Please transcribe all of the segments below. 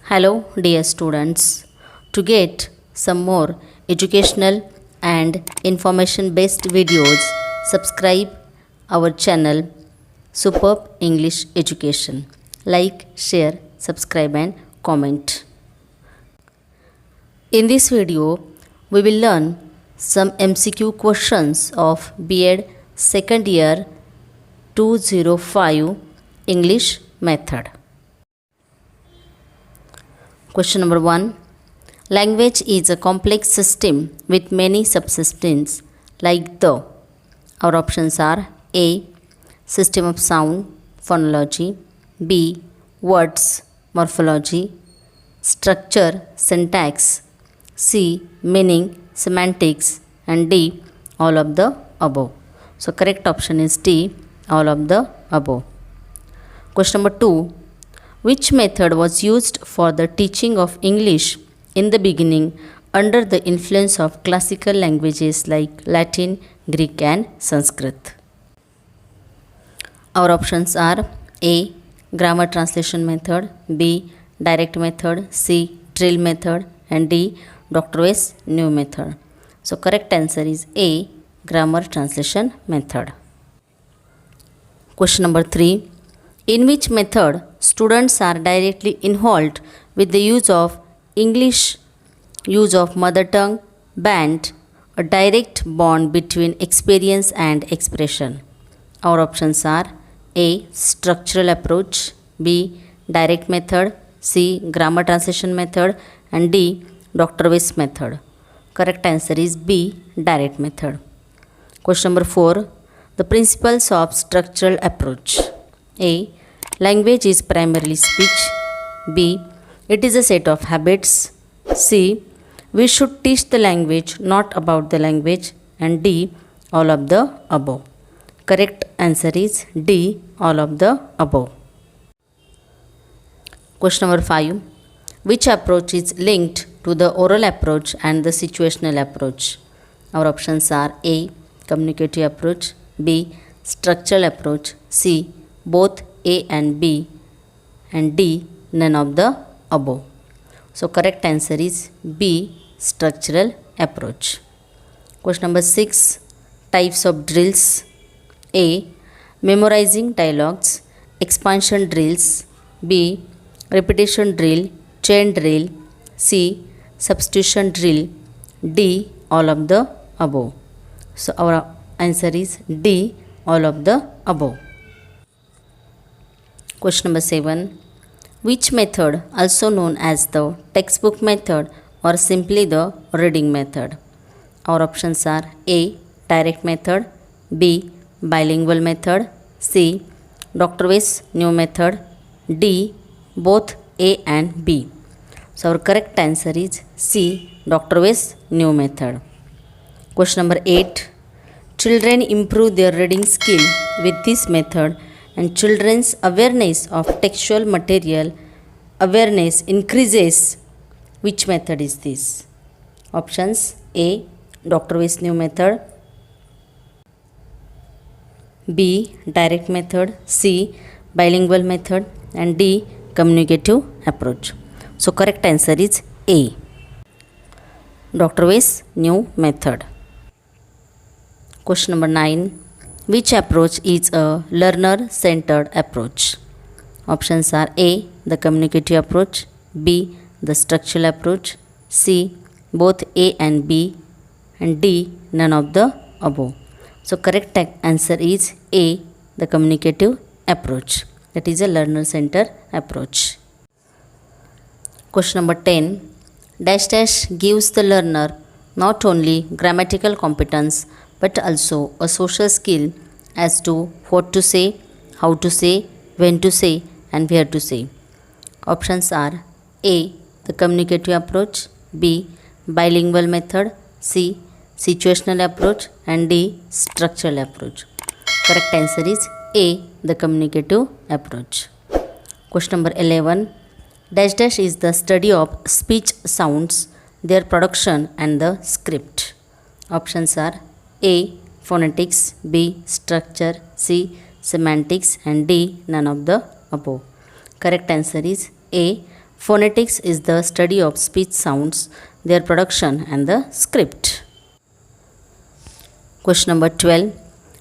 Hello, dear students. To get some more educational and information based videos, subscribe our channel Superb English Education. Like, share, subscribe, and comment. In this video, we will learn some MCQ questions of B.Ed second year 205 English method. Question number 1. Language is a complex system with many subsystems like the. Our options are A. System of sound, phonology. B. Words, morphology. Structure, syntax. C. Meaning, semantics. And D. All of the above. So correct option is D. All of the above. Question number 2. Which method was used for the teaching of English in the beginning under the influence of classical languages like Latin, Greek, and Sanskrit? Our options are A. Grammar translation method. B. Direct method. C. Drill method. And D. Doctor's new method. So correct answer is A. Grammar translation method. Question number 3. In which method students are directly involved with the use of English, use of mother tongue, band, a direct bond between experience and expression? Our options are A. Structural approach. B. Direct method. C. Grammar translation method. And D. Dr. Weiss method. Correct answer is B. Direct method. Question number 4. The principles of structural approach. A. Language is primarily speech. B. It is a set of habits. C. We should teach the language, not about the language. And D. All of the above. Correct answer is D. All of the above. Question number 5. Which approach is linked to the oral approach and the situational approach? Our options are A. Communicative approach. B. Structural approach. C. Both A and B. And D. None of the above. So correct answer is B. Structural approach. Question number 6. Types of drills. A. Memorizing dialogues. Expansion drills. B. Repetition drill. Chain drill. C. Substitution drill. D. All of the above. So our answer is D. All of the above. Question number 7. Which method, also known as the textbook method or simply the reading method? Our options are A. Direct method. B. Bilingual method. C. Dr. Weiss new method. D. Both A and B. So our correct answer is C. Dr. Weiss new method. Question number 8. Children improve their reading skill with this method, and children's awareness of textual material awareness increases. Which method is this? Options A. Dr. Weiss new method. B. Direct method. C. Bilingual method. And D. Communicative approach. So correct answer is A. Dr. Weiss new method. Question number 9. Which approach is a learner-centered approach? Options are A. The communicative approach. B. The structural approach. C. Both A and B. And D. None of the above. So correct answer is A. The communicative approach. That is a learner-centered approach. Question number 10. Dash dash gives the learner not only grammatical competence but also a social skill as to what to say, how to say, when to say, and where to say. Options are A. The communicative approach. B. Bilingual method. C. Situational approach. And D. Structural approach. Correct answer is A. The communicative approach. Question number 11. Dash dash is the study of speech sounds, their production, and the script. Options are A. Phonetics. B. Structure. C. Semantics. And D. None of the above. Correct answer is A. Phonetics is the study of speech sounds, their production and the script. Question number 12.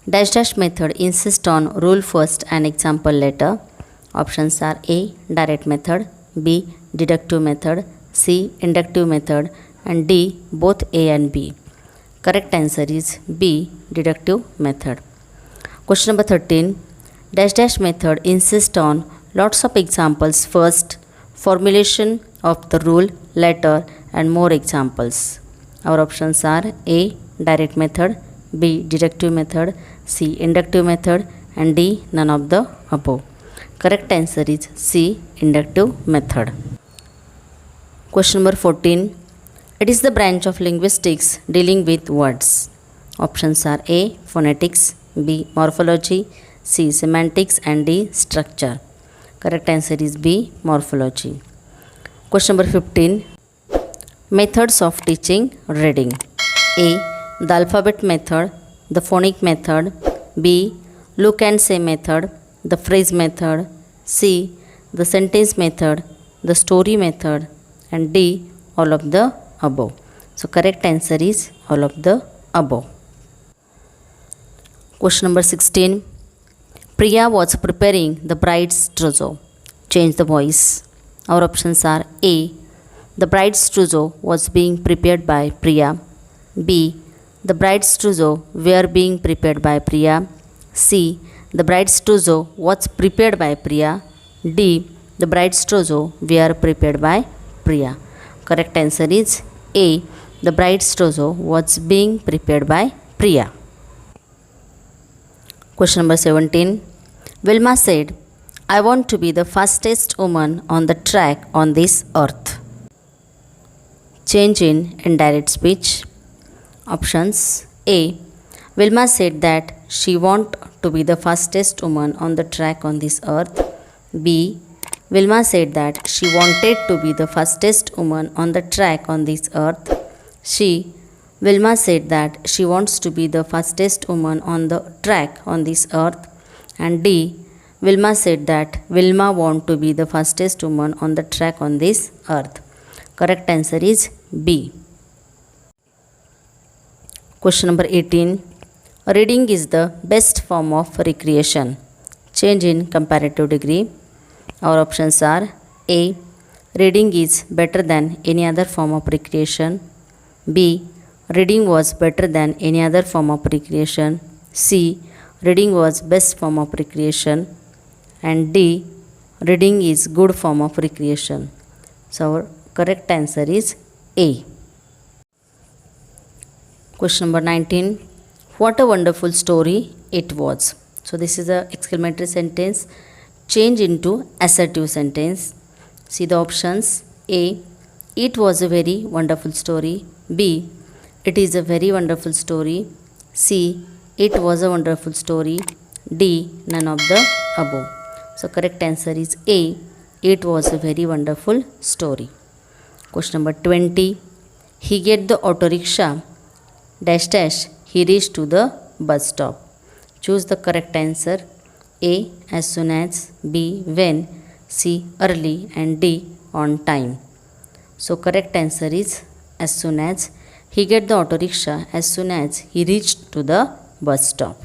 Dash dash method insists on rule first and example later. Options are A. Direct method, B. Deductive method, C. Inductive method, and D. Both A and B. Correct answer is B. Deductive method. Question number 13. Dash dash method insists on lots of examples first, formulation of the rule later, and more examples. Our options are A. Direct method, B. Deductive method, C. Inductive method, and D. None of the above. Correct answer is C. Inductive method. Question number 14. It is the branch of linguistics dealing with words. Options are A. Phonetics, B. Morphology, C. Semantics, and D. Structure. Correct answer is B. Morphology. Question number 15. Methods of teaching reading. A. The alphabet method, the phonic method, B. Look and say method, the phrase method, C. The sentence method, the story method, and D. All of the above. So correct answer is all of the above. Question number 16. Priya was preparing the bride's trousseau. Change the voice. Our options are A. The bride's trousseau was being prepared by Priya, B. The bride's trousseau were being prepared by Priya, C. The bride's trousseau was prepared by Priya, D. The bride's trousseau were prepared by Priya. Correct answer is A. The bride's trousseau was being prepared by Priya. Question number 17. Vilma said, I want to be the fastest woman on the track on this earth. Change in indirect speech. Options A. Vilma said that she wanted to be the fastest woman on the track on this earth. B. Vilma said that she wanted to be the fastest woman on the track on this earth. C. Vilma said that she wants to be the fastest woman on the track on this earth. And D. Vilma said that Vilma wants to be the fastest woman on the track on this earth. Correct answer is B. Question number 18. Reading is the best form of recreation. Change in comparative degree. Our options are A. Reading is better than any other form of recreation. B. Reading was better than any other form of recreation. C. Reading was best form of recreation. And D. Reading is good form of recreation. So our correct answer is A. Question number 19. What a wonderful story it was. So this is a exclamatory sentence. Change into assertive sentence. See the options. A. It was a very wonderful story. B. It is a very wonderful story. C. It was a wonderful story. D. None of the above. So correct answer is A. It was a very wonderful story. Question number 20. He get the auto rickshaw dash dash he reached to the bus stop. Choose the correct answer. A. As soon as, B. When, C. Early, and D. On time. So correct answer is as soon as. He get the auto rickshaw as soon as he reached to the bus stop.